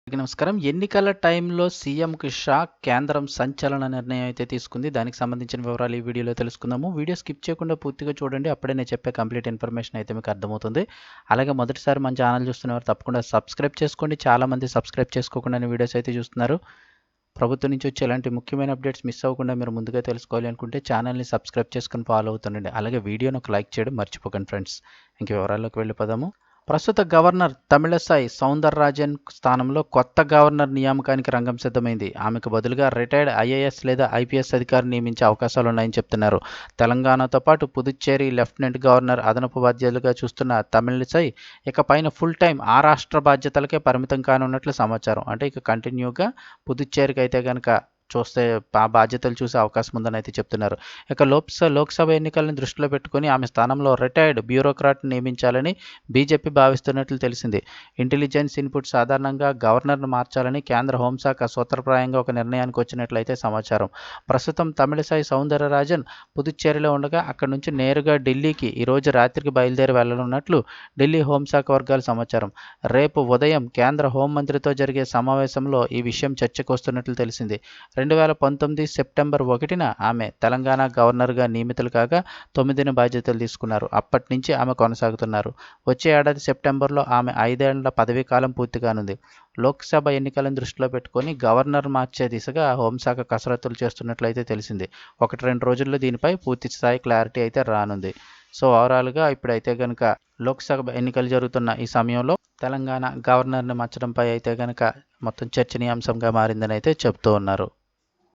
అందరికీ నమస్కారం. ఎన్నికల టైంలో సీఎంకి షాక్, కేంద్రం సంచలన నిర్ణయం అయితే తీసుకుంది. దానికి సంబంధించిన వివరాలు ఈ వీడియోలో తెలుసుకుందాము. వీడియో స్కిప్ చేయకుండా పూర్తిగా చూడండి. అప్పుడే నేను చెప్పే కంప్లీట్ ఇన్ఫర్మేషన్ అయితే మీకు అర్థమవుతుంది. అలాగే మొదటిసారి మన ఛానల్ చూస్తున్నవారు తప్పకుండా సబ్స్క్రైబ్ చేసుకోండి. చాలామంది సబ్స్క్రైబ్ చేసుకోకుండా వీడియోస్ అయితే చూస్తున్నారు. ప్రభుత్వం నుంచి వచ్చే ఇలాంటి ముఖ్యమైన అప్డేట్స్ మిస్ అవ్వకుండా మీరు ముందుగా తెలుసుకోవాలి అనుకుంటే ఛానల్ని సబ్స్క్రైబ్ చేసుకుని ఫాలో అవుతుండండి. అలాగే వీడియోని ఒక లైక్ చేయడం మర్చిపోకండి ఫ్రెండ్స్. ఇంక వివరాల్లోకి వెళ్ళిపోదాము. ప్రస్తుత గవర్నర్ తమిళసై సౌందరరాజన్ స్థానంలో కొత్త గవర్నర్ నియామకానికి రంగం సిద్ధమైంది. ఆమెకు బదులుగా రిటైర్డ్ ఐఏఎస్ లేదా ఐపీఎస్ అధికారిని నియమించే అవకాశాలున్నాయని చెప్తున్నారు. తెలంగాణతో పాటు పుదుచ్చేరి లెఫ్టినెంట్ గవర్నర్ అదనపు బాధ్యతలుగా చూస్తున్న తమిళసై ఇకపైన ఫుల్ టైం ఆ రాష్ట్ర బాధ్యతలకే పరిమితం కానున్నట్లు సమాచారం. అంటే ఇక కంటిన్యూగా పుదుచ్చేరికి అయితే కనుక చూస్తే ఆ బాధ్యతలు చూసే అవకాశం ఉందని అయితే చెప్తున్నారు. ఇక లోక్సభ ఎన్నికలను దృష్టిలో పెట్టుకుని ఆమె స్థానంలో రిటైర్డ్ బ్యూరోక్రాట్ని నియమించాలని బీజేపీ భావిస్తున్నట్లు తెలిసింది. ఇంటెలిజెన్స్ ఇన్పుట్ సాధారణంగా గవర్నర్ను మార్చాలని కేంద్ర హోంశాఖ సూత్రప్రాయంగా ఒక నిర్ణయానికి వచ్చినట్లయితే సమాచారం. ప్రస్తుతం తమిళసై సౌందరరాజన్ పుదుచ్చేరిలో ఉండగా అక్కడి నుంచి నేరుగా ఢిల్లీకి ఈరోజు రాత్రికి బయలుదేరి వెళ్లనున్నట్లు ఢిల్లీ హోంశాఖ వర్గాల సమాచారం. రేపు ఉదయం కేంద్ర హోంమంత్రితో జరిగే సమావేశంలో ఈ విషయం చర్చకు వస్తున్నట్లు తెలిసింది. 2019 సెప్టెంబర్ 1న ఆమె తెలంగాణ గవర్నర్గా నియమితులు కాగా 9 బాధ్యతలు తీసుకున్నారు. అప్పటి నుంచి ఆమె కొనసాగుతున్నారు. వచ్చే ఏడాది సెప్టెంబర్లో ఆమె 5 ఏళ్ల పదవీ కాలం పూర్తికానుంది. లోక్సభ ఎన్నికలను దృష్టిలో పెట్టుకుని గవర్నర్ మార్చే దిశగా హోంశాఖ కసరత్తులు చేస్తున్నట్లయితే తెలిసింది. 1-2 రోజుల్లో దీనిపై పూర్తి స్థాయి క్లారిటీ అయితే రానుంది. సో ఓవరాల్గా ఇప్పుడైతే కనుక లోక్సభ ఎన్నికలు జరుగుతున్న ఈ సమయంలో తెలంగాణ గవర్నర్ని మార్చడంపై అయితే కనుక మొత్తం చర్చనీయాంశంగా మారిందని అయితే చెప్తూ ఉన్నారు.